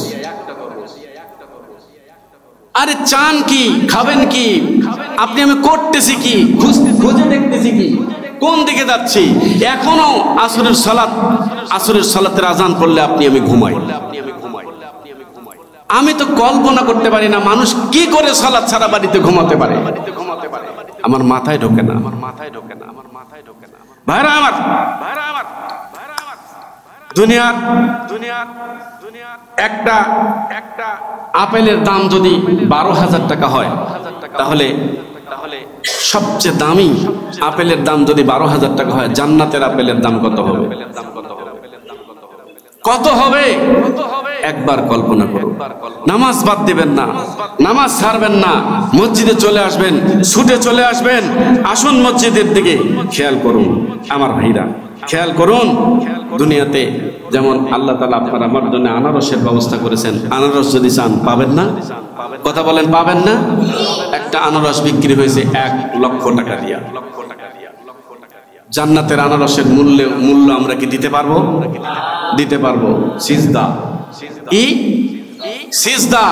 আরে চান কি, খাবেন কি, আপনি আমি করতেছি কি, খুঁজে দেখতেছি কি, কোন দিকে যাচ্ছি? এখনো আসরের সালাতের আজান করলে আপনি আমি ঘুমাই। আমি তো কল্পনা করতে পারি না মানুষ কি করে সালাত ছাড়া বাড়িতে ঘুমাতে পারে। আমার মাথায় ঢোকে না, আমার মাথায় ঢোকে না, আমার মাথায় ঢোকে না। ভাইরা আমার, দুনিয়ার একটা আপেলের দাম যদি 12,000 টাকা হয়, তাহলে সবচেয়ে দামি আপেলের দাম যদি 12,000 টাকা হয়, জান্নাতের আপেলের দাম কত হবে? কত হবে? একবার কল্পনা করুন। নামাজ বাদ দিবেন না, নামাজ ছাড়বেন না, মসজিদে চলে আসবেন, ছুটে চলে আসবেন। আসুন মসজিদের দিকে। খেয়াল করুন আমার ভাইরা, খেয়াল করুন। দুনিয়াতে যেমন আল্লাহ তাআলা আপনার আমার জন্য আনারসের ব্যবস্থা করেছেন। আনারস যদি চান পাবেন না? কথা বলেন, পাবেন না? একটা আনারস বিক্রি হয়েছে 1 লক্ষ টাকা দিয়া। জান্নাতের আনারসের মূল্য আমরা কি দিতে পারবো? দিতে পারবো। সিজদা, কি সিজদা,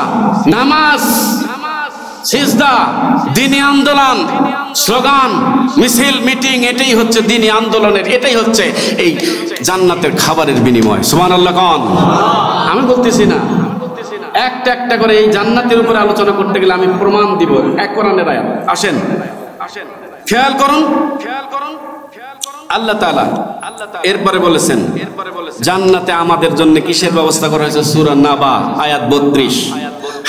নামাজ, সিজদা, দ্বীনি আন্দোলন, স্লোগান, মিছিল, মিটিং, এটাই হচ্ছে দ্বীনি আন্দোলনের, এটাই হচ্ছে এই জান্নাতের খাবারের বিনিময়। সুবহানাল্লাহ কোন? আমি বলতেছি না, একটা একটা করে এই জান্নাতের উপরে আলোচনা করতে গেলে আমি প্রমাণ দিব। এক কোরআনের আয়াত, আসেন খেয়াল করুন। আল্লাহ তাআলা এরপরে বলেছেন জান্নাতে আমাদের জন্য কিসের ব্যবস্থা করা হয়েছে? সূরা নাবা আয়াত 32,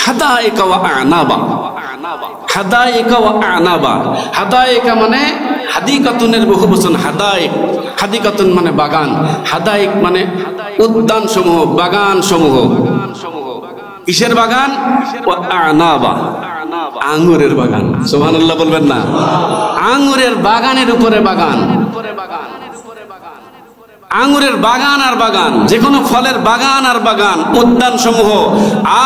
হাদায়েকা ওয়া আনাবা। হাদায়েকা ওয়া আনাবা, হাদায়েকা মানে হাদিকাতুনের বহুবচন, হাদায়েক, হাদিকাতুন মানে বাগান, হাদায়েক মানে উদ্যান সমূহ, বাগান সমূহ। কিসের বাগান? ওয়া আনাবা, আঙ্গুরের বাগান। সুবহানাল্লাহ বলবেন না? আঙ্গুরের বাগানের উপরে বাগান, আঙ্গুরের বাগান আর বাগান, যে কোনো ফলের বাগান আর বাগান, উদ্যান সমূহ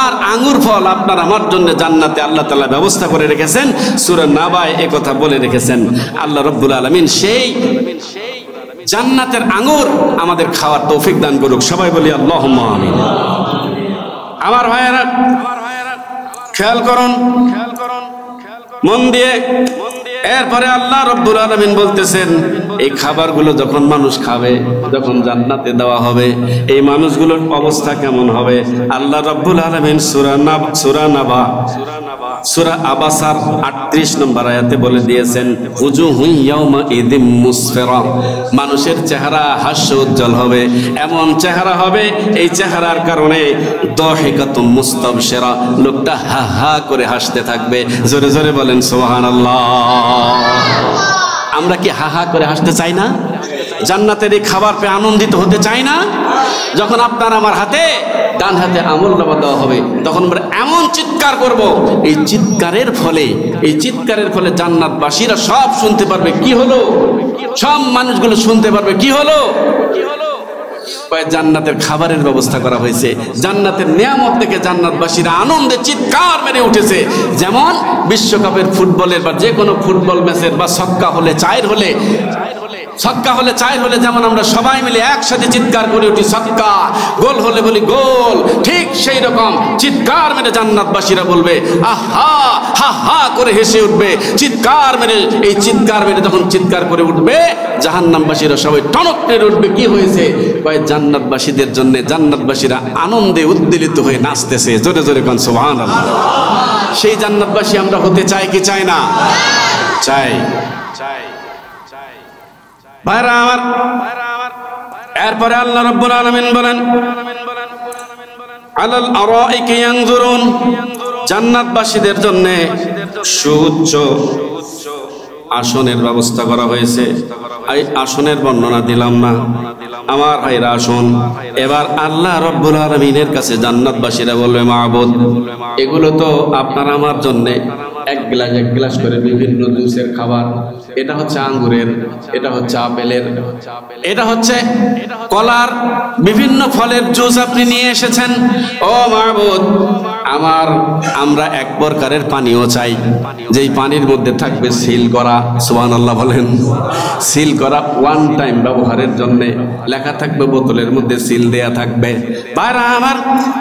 আর আঙ্গুর ফল আপনার আমার জন্য জান্নাতে আল্লাহ তাআলা ব্যবস্থা করে রেখেছেন। সূরা নাবায় এই কথা বলে রেখেছেন। আল্লাহ রাব্বুল আলামিন সেই জান্নাতের আঙ্গুর আমাদের খাওয়ার তৌফিক দান করুক। সবাই বলি আল্লাহুম্মা আমিন। আমার ভাইয়েরা খেয়াল করুন মন দিয়ে। এরপরে আল্লাহ রাব্বুল আলামিন বলতেছেন এই খাবারগুলো যখন মানুষ খাবে, যখন জান্নাতে দেওয়া হবে, এই মানুষগুলোর অবস্থা কেমন হবে? আল্লাহ রাব্বুল আলামিন সূরা আবাসার 38 নম্বর আয়াতে বলে দিয়েছেন, উজুহু ইয়াউমা ইদিম মুসফিরা, মানুষের চেহারা হাস্য উজ্জ্বল হবে, এমন চেহারা হবে এই চেহারার কারণে দাহিকাতুম মুস্তাবশিরা, লোকটা হা হা করে হাসতে থাকবে। জোরে জোরে বলেন সুবহানাল্লাহ। আমরা কি হা হা করে হাসতে চাই না? জান্নাতের এই খাবার পেয়ে আনন্দিত হতে চাই না? যখন আপনার আমার হাতে, ডান হাতে আমলনামা দেওয়া হবে, তখন আমরা এমন চিৎকার করব, এই চিৎকারের ফলে জান্নাতবাসীরা সব শুনতে পারবে কি হলো, সব মানুষগুলো শুনতে পারবে কি হলো। জান্নাতের খাবারের ব্যবস্থা করা হয়েছে, জান্নাতের নিয়ামত থেকে জান্নাতবাসীরা আনন্দে চিৎকার মেরে উঠেছে। যেমন বিশ্বকাপের ফুটবলের বা যে কোনো ফুটবল ম্যাচের বা ছক্কা হলে চার হলে যেমন আমরা সবাই মিলে একসাথে চিৎকার করে উঠি ছক্কা, গোল হলে বলি গোল, ঠিক সেই রকম চিৎকার মেরে জান্নাতবাসীরা বলবে আহা, হা হা করে হেসে উঠবে, চিৎকার মেরে যখন চিৎকার করে উঠবে, জাহান্নামবাসীরা সবাই টনক টেনে উঠবে। কি হয়েছে? জান্নাতবাসীদের জন্য জান্নাতবাসীরা আনন্দে উদ্বেলিত হয়ে নাচতেছে। জোরে জোরে কোন সুবহানাল্লাহ। সেই জান্নাতবাসী আমরা হতে চাই কি চাই না? চাই। ভাইরা আমার, এরপরে আল্লাহ রাব্বুল আলামিন বলেন, আলাল আরাইকি ইয়ানজুরুন, জান্নাতবাসীদের জন্য সুউচ্চ আসনের ব্যবস্থা করা হয়েছে। এই আসনের বর্ণনা দিলাম না আমার ভাইরা, আসুন এবার আল্লাহ রাব্বুল আলামিনের কাছে জান্নাতবাসীরা বলবে, মাবুদ, এগুলো তো আপনার আমার জন্য এক গ্লাস করে বিভিন্ন জুসের খাবার, এটা হচ্ছে আঙ্গুরের, এটা হচ্ছে আপেলের, এটা হচ্ছে কলার, বিভিন্ন ফলের জুস আপনি নিয়ে এসেছেন। ও মাবুদ, আমরা এক প্রকারের পানিও চাই, যেই পানির মধ্যে থাকবে সিল করা, সুবহানাল্লাহ বলেন, সিল করা, ওয়ান টাইম ব্যবহারের জন্য লেখা থাকবে, বোতলের মধ্যে সিল দেয়া থাকবে। ভাইরা আমার,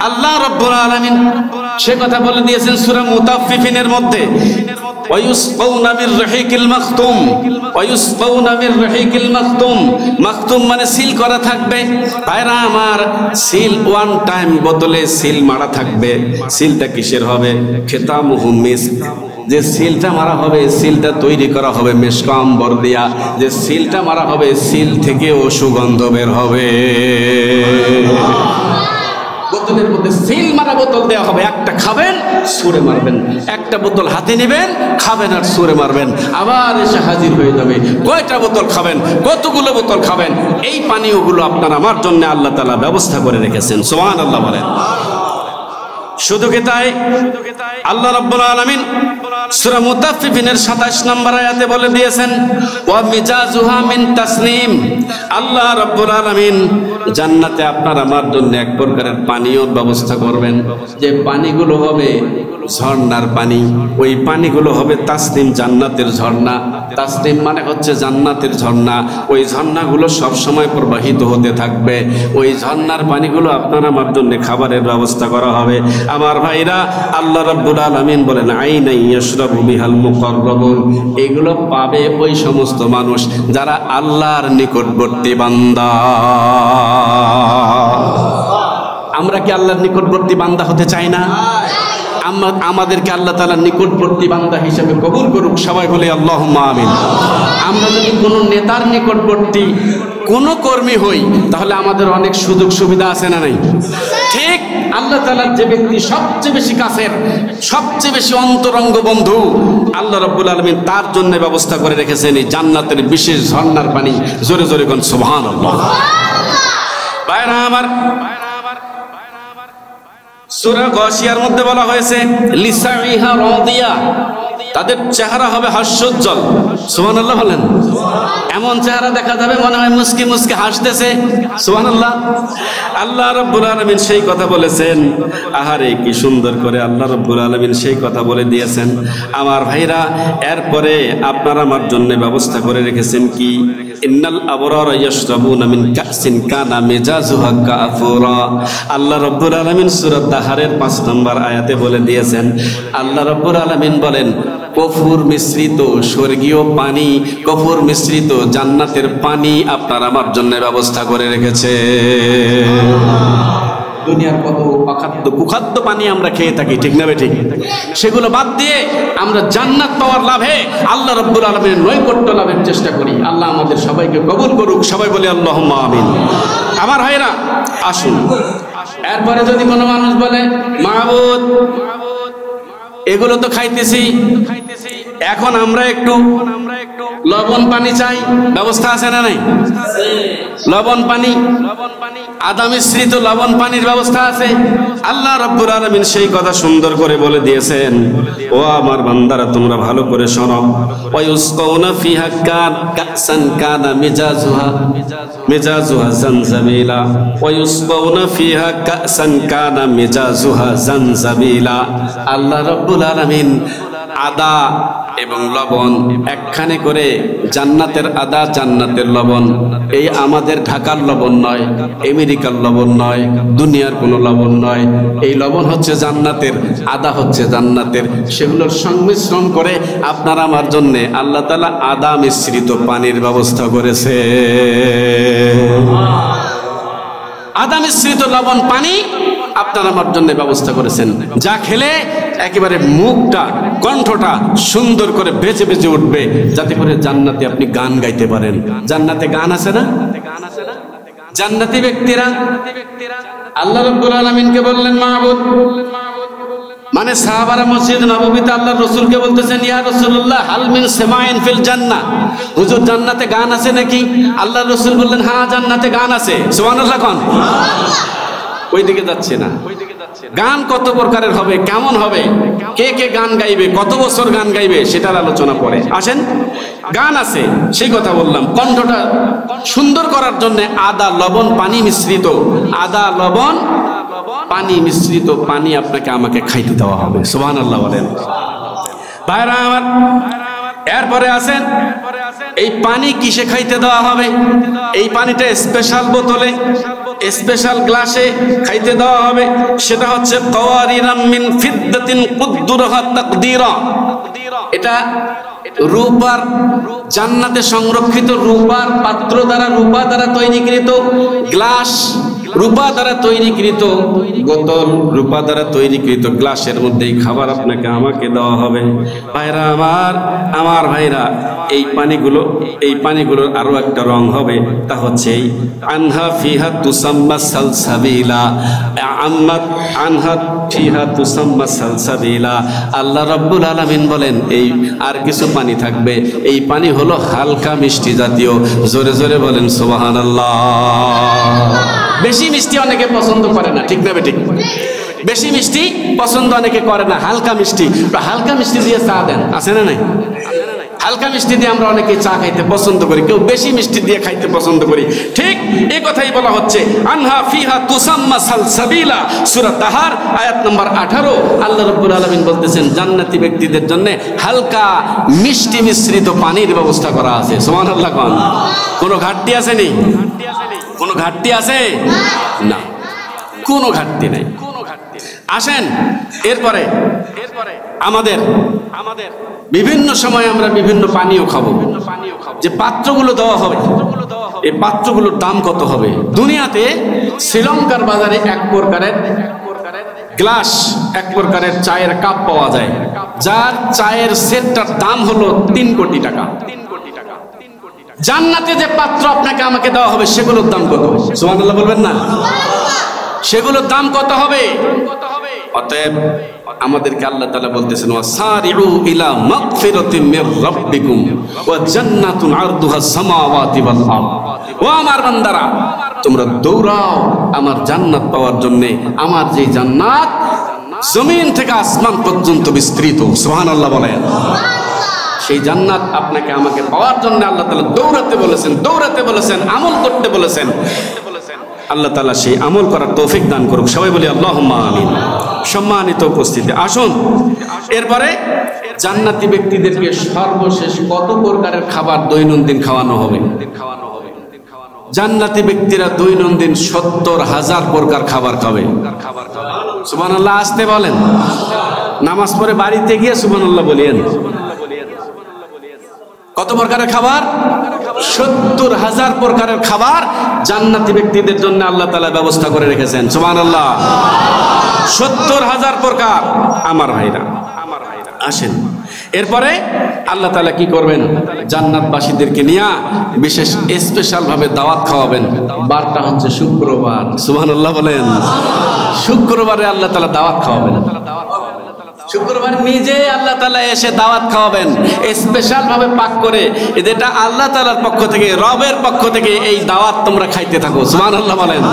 আল্লাহ রাব্বুল আলামিন সে কথা বলে দিয়েছেন সূরা মুতাফফিফিনের মধ্যে, ওয়ায়ুসকাউনা মির রাহিকিল মাখতুম, ওয়ায়ুসকাউনা মির রাহিকিল মাখতুম, মাখতুম মানে সিল করা থাকবে। ভাইরা আমার, সিল ওয়ান টাইম বোতলে সিল মারা থাকবে। সিলটা কিসের হবে? খিতামুহু মিস্ক, যে সিলটা মারা হবে, সিলটা তৈরি করা হবে মেশক আম্বর দিয়া, যে সিলটা মারা হবে, সিল থেকেও সুগন্ধ বের হবে। বোতলের মধ্যে সিল মারা বোতল দেওয়া হবে, একটা খাবেন সুরে মারবেন, একটা বোতল হাতে নেবেন খাবেন আর সুরে মারবেন, আবার এসে হাজির হয়ে যাবে। কয়টা বোতল খাবেন, কতগুলো বোতল খাবেন, এই পানীয়গুলো আপনার আমার জন্য আল্লাহ তাআলা ব্যবস্থা করে রেখেছেন। সুবহানাল্লাহ বলেন। শুধু কি তাই? আল্লাহ রাব্বুল আলামিন সূরা মুতাফফিফিনের 27 নম্বর আয়াতে বলে দিয়েছেন, ওয়া মিজাজুহা মিন তাসনিম, আল্লাহ রাব্বুল আলামিন জান্নাতে আপনার আমার জন্য এক প্রকারের পানীয়র ব্যবস্থা করবেন, যে পানিগুলো হবে ঝর্ণার পানি, ওই পানিগুলো হবে তাসনিম, জান্নাতের ঝর্ণা। তাসনিম মানে হচ্ছে জান্নাতের ঝর্ণা। ওই ঝর্ণাগুলো সব সময় প্রবাহিত হতে থাকবে। ওই ঝর্ণার পানিগুলো আপনার আমার জন্য খাবারের ব্যবস্থা করা হবে। আমার ভাইরা, আল্লাহ রাব্বুল আলামিন বলেন, আইনা ইয়াশরাবু বিহাল মুকাররাবুন, এগুলো পাবে ওই সমস্ত মানুষ যারা আল্লাহর নিকটবর্তী বান্দা। আমরা কি আল্লাহর নিকটবর্তী বান্দা হতে চাই না? আমাদেরকে আল্লাহ তাআলার নিকটবর্তী বান্দা হিসেবে কবুল করুক। সবাই বলে আল্লাহুম্মা আমিন। আমরা যদি কোনো নেতার নিকটবর্তী কোনো কর্মী হই, তাহলে আমাদের অনেক সুযোগ সুবিধা আছে না নাই? ঠিক আল্লাহ তাআলার যে ব্যক্তি সবচেয়ে বেশি কাছের, সবচেয়ে বেশি অন্তরঙ্গ বন্ধু, আল্লাহ রাব্বুল আলামিন তার জন্য ব্যবস্থা করে রেখেছেন এই জান্নাতের বিশেষ ঝর্ণার পানি। জোরে জোরে কোন সুবহানাল্লাহ। ভাইরা আমার, সূরা গাশিয়ার মধ্যে বলা হয়েছে, লিসাইহা রাদিয়া, তাদের চেহারা হবে হাস্যোজ্জ্বল। সুবহানাল্লাহ বলেন। এমন চেহারা দেখা যাবে মনে হয় মুস্কি মুস্কি হাসতেছে। সুবহানাল্লাহ। আল্লাহ রাব্বুল আলামিন সেই কথা বলেছেন। আহারে কি সুন্দর করে আল্লাহ রাব্বুল আলামিন সেই কথা বলে দিয়েছেন। আমার ভাইরা, এরপরে আপনারা আমার জন্য ব্যবস্থা করে রেখেছেন কি? ইন্নাল আবরারা ইয়াশরাবুনা মিন কাসিন কানা মিজাজুহা কাফুরা। আল্লাহ রাব্বুল আলামিন সূরা দাহারের 5 নম্বর আয়াতে বলে দিয়েছেন। আল্লাহ রাব্বুল আলামিন বলেন, কফুর মিশ্রিত স্বর্গীয় পানি, কফুর মিশ্রিত জান্নাতের পানি আপনার আমার জন্য ব্যবস্থা করে রেখেছে। দুনিয়ার কত অখাদ্য কুখাদ্য পানি আমরা খেয়ে থাকি, ঠিক না ঠিক? সেগুলো বাদ দিয়ে আমরা জান্নাত পাওয়ার লাভে আল্লাহ রাব্বুল আলামিনের নৈকট্য লাভের চেষ্টা করি। আল্লাহ আমাদের সবাইকে কবুল করুক, সবাই বলি আল্লাহুম্মা আমিন। আমার ভাইরা আসুন, এরপরে যদি কোনো মানুষ বলে মাহবুদ এগুলো তো খাইতেছি, এখন আমরা একটু লবণ পানি চাই, ব্যবস্থা আছে না নাই? লবণ পানি, আদা মিশ্রিত লবণ পানির ব্যবস্থা আছে। আল্লাহ রাব্বুল আলামিন সেই কথা সুন্দর করে বলে দিয়েছেন, ও আমার বান্দারা তোমরা ভালো করে শোনো। ওয়ায়ুসকাউনা ফিহা কাসান কানা মিজাজুহা জানজাবিলা, ওয়ায়ুসকাউনা ফিহা কাসান কানা মিজাজুহা জানজাবিলা। আল্লাহ রাব্বুল আলামিন আদা এবং লবণ একখানে করে, জান্নাতের আদা জান্নাতের লবণ, এই আমাদের ঢাকার লবণ নয়, আমেরিকার লবণ নয়, দুনিয়ার কোনো লবণ নয়, এই লবণ হচ্ছে জান্নাতের, আদা হচ্ছে জান্নাতের। সেগুলোর সংমিশ্রণ করে আপনার আমার জন্য আল্লাহ তাআলা আদা মিশ্রিত পানির ব্যবস্থা করেছে। আদা মিশ্রিত লবণ পানি আপনার আমার জন্য ব্যবস্থা করেছেন, যা খেলে একেবারে মুখটা কণ্ঠটা সুন্দর করে বেঁচে বেঁচে উঠবে, যাতে করে জান্নাতে আপনি গান গাইতে পারেন। জান্নাতে গান আছে না? জান্নাতি ব্যক্তিরা আল্লাহ রাব্বুল আলামিনকে বললেন মাহবুদ, মানে সাহাবারা মসজিদ নববীতে আল্লাহর রাসূলকে বলতেছেন, ইয়া রাসূলুল্লাহ হাল মিন সামাইন ফিল জান্নাহ, হুজুর জান্নাতে গান আছে নাকি? আল্লাহর রাসূল বললেন, হ্যাঁ জান্নাতে গান আছে। সুবহানাল্লাহ কোন? ওইদিকে যাচ্ছে না। গান কত প্রকারের হবে, কেমন হবে, কে কে গান গাইবে, কত বছর গান গাইবে, সেটার আলোচনা পরে। আসেন, গান আছে সেই কথা বললাম। কণ্ঠটা সুন্দর করার জন্য আদা লবণ পানি মিশ্রিত, আদা লবণ পানি মিশ্রিত পানি আপনাকে আমাকে খাইতে দেওয়া হবে। সুবহানাল্লাহ বলেন। ভাইরা আমার, এরপরে আছেন এই পানি কিসে খাইতে দেওয়া হবে? এই পানিটা স্পেশাল বোতলে, স্পেশাল গ্লাসে খাইতে দেওয়া হবে। সেটা হচ্ছে কাওয়ারিরাম মিন ফিদ্দাতিন কুদ্দুরহা তাকদীরা। এটা রূপার, জান্নাতে সংরক্ষিত রূপার পাত্র দ্বারা, রূপা দ্বারা তৈরিকৃত গ্লাস, রূপা দ্বারা তৈরিকৃত বোতল, রূপা দ্বারা তৈরিকৃত গ্লাসের মধ্যেই খাবার আপনাকে আমাকে দেওয়া হবে। ভাইরা আমার ভাইরা, এই পানিগুলোর আরো একটা রং হবে, তা হচ্ছে আনহা ফিহা তুসাম্মা সালসাবিলা, আনহা ফিহা তুসাম্মা সালসাবিলা। আল্লাহ রাব্বুল আলামিন বলেন, এই আর কিছু পানি থাকবে, এই পানি হলো হালকা মিষ্টি জাতীয়। জোরে জোরে বলেন সুবহানাল্লাহ। বেশি মিষ্টি অনেকে পছন্দ করে না, ঠিক না ঠিক? বেশি মিষ্টি পছন্দ অনেকে করে না, হালকা মিষ্টি। হালকা মিষ্টি দিয়ে চা দেন, আছে না নাই? হালকা মিষ্টি দিয়ে আমরা অনেকে চা খাইতে পছন্দ করি, কেউ বেশি মিষ্টি দিয়ে খাইতে পছন্দ করি। ঠিক এই কথাই বলা হচ্ছে, আনহা ফিহা তুসাম্মা সালসাবিলা, সূরা তাহার আয়াত নম্বর 18। আল্লাহ রাব্বুল আলামিন বলতেছেন, জান্নাতি ব্যক্তিদের জন্য হালকা মিষ্টি মিশ্রিত পানির ব্যবস্থা করা আছে। সুবহানাল্লাহ কোন? কোনো ঘাটতি আছে নেই? কোনো ঘাটতি আছে না, কোনো ঘাটতি নাই। আসেন, এরপরে আমাদের বিভিন্ন সময় আমরা বিভিন্ন পানীয় খাবো। যে পাত্রগুলো দেওয়া হবে, এই পাত্রগুলোর দাম কত হবে? দুনিয়াতে শ্রীলঙ্কার বাজারে এক প্রকারের গ্লাস, এক প্রকারের চায়ের কাপ পাওয়া যায়, যার চায়ের সেটটার দাম হলো 3 কোটি টাকা। জান্নাতে যে পাত্র আপনাকে আমাকে দেওয়া হবে, সেগুলোর দাম কত? সুবহানাল্লাহ বলবেন না? সেগুলোর দাম কত হবে? অতএব আমাদেরকে আল্লাহ তাআলা বলতেছেন, ওয়াসারিউ ইলা মাগফিরাতিম মির রাব্বিকুম ওয়া জান্নাতুন আরদুহাস সামাওয়াতি ওয়াল আরদ। ও আমার বান্দারা, তোমরা দৌড়াও আমার জান্নাত পাওয়ার জন্য। আমার যে জান্নাত জমিন থেকে আসমান পর্যন্ত বিস্তৃত। সুবহানাল্লাহ বলেন। সেই জান্নাত আপনাকে আমাকে পাওয়ার জন্য আল্লাহ তাআলা দৌড়াতে বলেছেন, দৌড়াতে বলেছেন, আমল করতে বলেছেন। আল্লাহ তাআলা সেই আমল করার তৌফিক দান করুক, সবাই বলি আল্লাহুম্মা আমিন। সম্মানিত উপস্থিতি, আসুন এরপরে জান্নাতি ব্যক্তিদেরকে সর্বশেষ কত প্রকারের খাবার দৈনন্দিন খাওয়ানো হবে? জান্নাতি ব্যক্তিরা দৈনন্দিন 70,000 প্রকার খাবার খাবে। সুবহানাল্লাহ, আসতে বলেন। নামাজ পড়ে বাড়িতে গিয়ে সুবহানাল্লাহ বলেন। কত প্রকারের খাবার? 70,000 প্রকারের খাবার জান্নাতি ব্যক্তিদের জন্য আল্লাহ তাআলা ব্যবস্থা করে রেখেছেন। সুবহানাল্লাহ। 70,000 প্রকার। আমার ভাইরা আসেন, এরপরে আল্লাহ তাআলা কি করবেন? জান্নাতবাসীদেরকে নিয়ে বিশেষ স্পেশাল ভাবে দাওয়াত খাওয়াবেন। বারটা হচ্ছে শুক্রবার। সুবহানাল্লাহ বলেন। শুক্রবারে আল্লাহ তাআলা দাওয়াত খাওয়াবেন। শুক্রবার নিজে আল্লাহ তাআলা এসে দাওয়াত খাওয়াবেন স্পেশাল ভাবে পাক করে। এটা আল্লাহ তাআলার পক্ষ থেকে, রবের পক্ষ থেকে এই দাওয়াত তোমরা খাইতে থাকো। সুবহানাল্লাহ বলেন।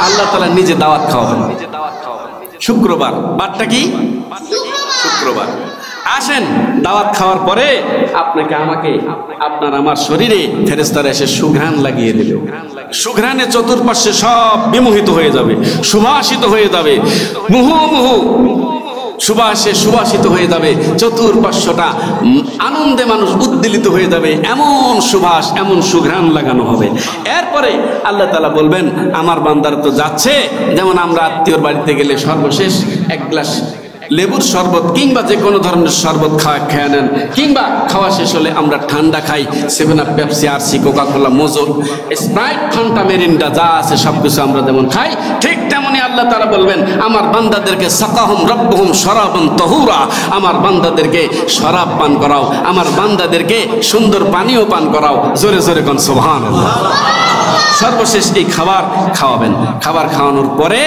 আল্লাহ তাআলা নিজে দাওয়াত খাওয়াবেন শুক্রবার। বারটা কি? শুক্রবার। আসেন, দাওয়াত খাওয়ার পরে আপনাকে আমাকে আপনার আমার শরীরে ফেরেশতারা এসে সুঘ্রাণ লাগিয়ে দিল। সুঘ্রাণে চতুর্পার্শ্বে সব বিমোহিত হয়ে যাবে, সুবাসিত হয়ে যাবে, মুহুর্মুহু সুবাসে সুবাসিত হয়ে যাবে। চতুর্পার্শ্বটা আনন্দে মানুষ উদ্বেলিত হয়ে যাবে। এমন সুবাস, এমন সুঘ্রাণ লাগানো হবে। এরপরে আল্লাহ তাআলা বলবেন, আমার বান্দারা তো যাচ্ছে, যেমন আমরা আত্মীয়র বাড়িতে গেলে সর্বশেষ এক গ্লাস লেবুর শরবত কিংবা যে কোনো ধরনের শরবত খেয়ে নেন, কিংবা খাওয়া শেষ হলে আমরা ঠান্ডা খাই, 7 up, Pepsi, RC, Coca Cola, Mojo, Sprite, Fanta, Mirinda যা আছে সবকিছু আমরা যেমন খাই, ঠিক তেমনি আল্লাহ তাআলা বলবেন, আমার বান্দাদেরকে সাকাহুম রব্বুহুম শরাবান তাহুরা, আমার বান্দাদেরকে শরাব পান করাও, আমার বান্দাদেরকে সুন্দর পানীয় পান করাও। জোরে জোরে কোন সুবহানাল্লাহ। সর্বশেষ এই খাবার খাওয়াবেন। খাবার খাওয়ানোর পরে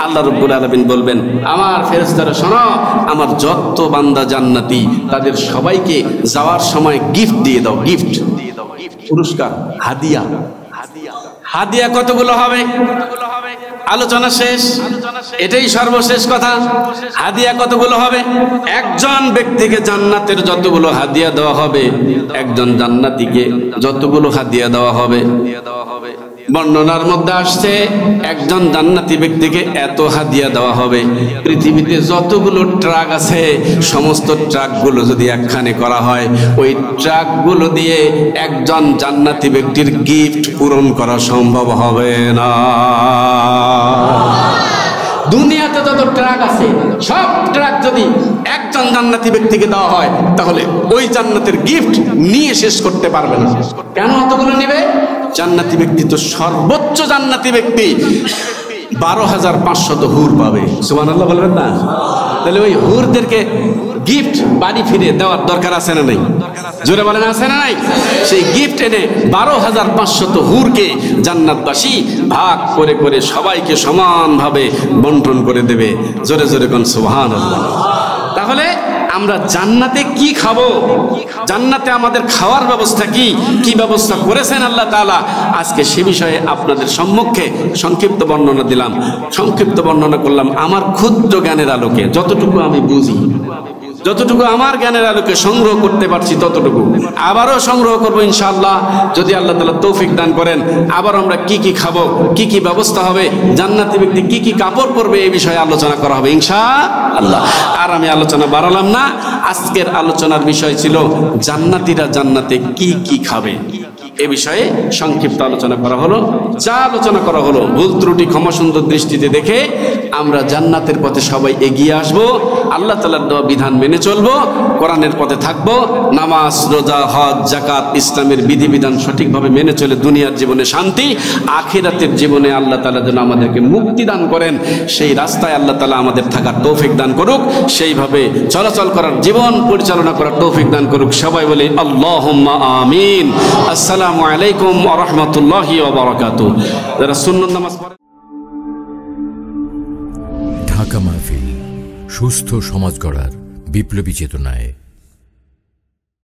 আল্লাহ রাব্বুল আলামিন বলবেন, আমার ফেরেশতারা শোনো, আমার যত বান্দা জান্নাতি তাদের সবাইকে যাওয়ার সময় গিফট দিয়ে দাও। গিফট, পুরস্কার, হাদিয়া। হাদিয়া কতগুলো হবে? আলোচনা শেষ, এটাই সর্বশেষ কথা। হাদিয়া কতগুলো হবে? একজন ব্যক্তিকে জান্নাতের যতগুলো হাদিয়া দেওয়া হবে, একজন জান্নাতীকে যতগুলো হাদিয়া দেওয়া হবে। বর্ণনার মধ্যে আসছে একজন জান্নাতি ব্যক্তিকে এত হাদিয়া দেওয়া হবে, পৃথিবীতে যতগুলো ট্রাক আছে সমস্ত ট্রাকগুলো যদি একখানে করা হয়, ওই ট্রাকগুলো দিয়ে একজন জান্নাতি ব্যক্তির গিফট পূরণ করা সম্ভব হবে না। দুনিয়াতে যত ট্রাক আছে সব ট্রাক যদি একজন জান্নাতি ব্যক্তিকে দেওয়া হয়, তাহলে ওই জান্নাতের গিফট নিয়ে শেষ করতে পারবে না। কেন অতগুলো নেবে? জান্নাতি ব্যক্তি তো সর্বোচ্চ জান্নাতি ব্যক্তি 12,500 হুর পাবে। সুবহানাল্লাহ বলবেন না? তাহলে ওই হুরদেরকে গিফট বাড়ি ফিরে দেওয়ার দরকার আছে না নাই? জোরে বলেন, আছে না নাই? সেই গিফট এনে 12,500 হুরকে জান্নাতবাসী ভাগ করে করে সবাইকে সমানভাবে বন্টন করে দেবে। জোরে জোরে কোন সুবহানাল্লাহ। তাহলে আমরা জান্নাতে কি খাবো, জান্নাতে আমাদের খাওয়ার ব্যবস্থা কি, কি ব্যবস্থা করেছেন আল্লাহ তাআলা, আজকে সে বিষয়ে আপনাদের সম্মুখে সংক্ষিপ্ত বর্ণনা দিলাম, সংক্ষিপ্ত বর্ণনা করলাম আমার ক্ষুদ্র জ্ঞানের আলোকে, যতটুকু আমি বুঝি, যতটুকু আমার জ্ঞানের আলোকে সংগ্রহ করতে পারছি ততটুকু। আবারও সংগ্রহ করব ইনশাআল্লাহ, যদি আল্লাহ তাআলা তৌফিক দান করেন। আবার আমরা কি কি খাবো, কি কি ব্যবস্থা হবে, জান্নাতি ব্যক্তি কি কি কাপড় পরবে, এই বিষয়ে আলোচনা করা হবে ইনশাআল্লাহ। আর আমি আলোচনা বাড়ালাম না। আজকের আলোচনার বিষয় ছিল জান্নাতীরা জান্নাতে কি কি খাবে, এ বিষয়ে সংক্ষিপ্ত আলোচনা করা হলো। যা আলোচনা করা হলো ভুল ত্রুটি ক্ষমা সুন্দর দৃষ্টিতে দেখে আমরা জান্নাতের পথে সবাই এগিয়ে আসব, আল্লাহ তাআলার দেওয়া বিধান মেনে চলবো, কোরআনের পথে থাকবো, নামাজ, রোজা, হজ, যাকাত, ইসলামের বিধিবিধান সঠিকভাবে মেনে চলে দুনিয়ার জীবনে শান্তি, আখিরাতের জীবনে আল্লাহ তাআলা যেন আমাদেরকে মুক্তি দান করেন, সেই রাস্তায় আল্লাহ তাআলা আমাদের থাকার তৌফিক দান করুক, সেইভাবে চলাচল করার, জীবন পরিচালনা করার তৌফিক দান করুক। সবাই বলি আল্লাহুম্মা আমিন। আসসালামু আলাইকুম ওয়া রাহমাতুল্লাহি ওয়া বারাকাতুহু। যারা সুন্নাত নামাজ পড়েন। ঢাকা মাহফিল, সুস্থ সমাজ গড়ার বিপ্লবী চেতনায়।